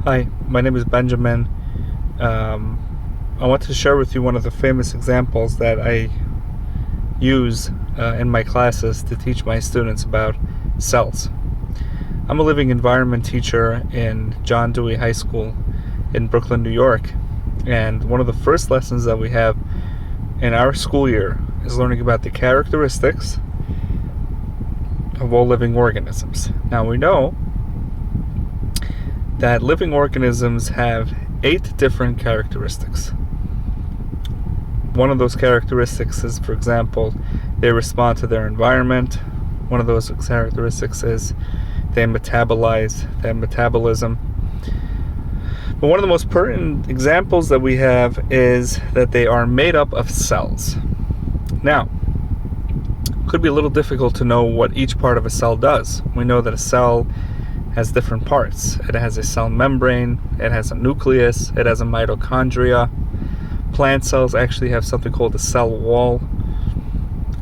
Hi, my name is Benjamin. I want to share with you one of the famous examples that I use in my classes to teach my students about cells. I'm a living environment teacher in John Dewey High School in Brooklyn, New York, and one of the first lessons that we have in our school year is learning about the characteristics of all living organisms. Now we know that living organisms have 8 different characteristics. One of those characteristics is, for example, they respond to their environment. One of those characteristics is they metabolize, they have metabolism. But one of the most pertinent examples that we have is that they are made up of cells. Now, it could be a little difficult to know what each part of a cell does. We know that a cell has different parts. It has a cell membrane, it has a nucleus, it has a mitochondria. Plant cells actually have something called a cell wall.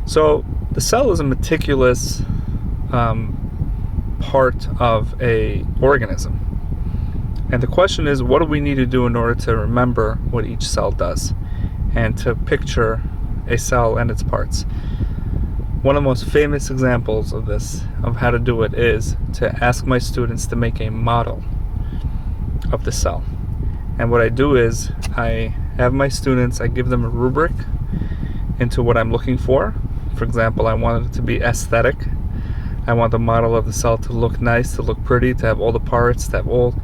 So the cell is a meticulous part of a organism. And the question is, what do we need to do in order to remember what each cell does and to picture a cell and its parts? One of the most famous examples of this, of how to do it, is to ask my students to make a model of the cell. And what I do is I have my students, I give them a rubric into what I'm looking for. For example, I want it to be aesthetic. I want the model of the cell to look nice, to look pretty, to have all the parts, to have all,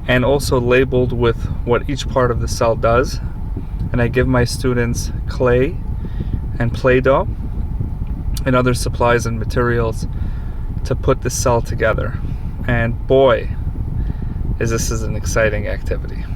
and also labeled with what each part of the cell does. And I give my students clay and Play-Doh and other supplies and materials to put the cell together. And boy, this is an exciting activity.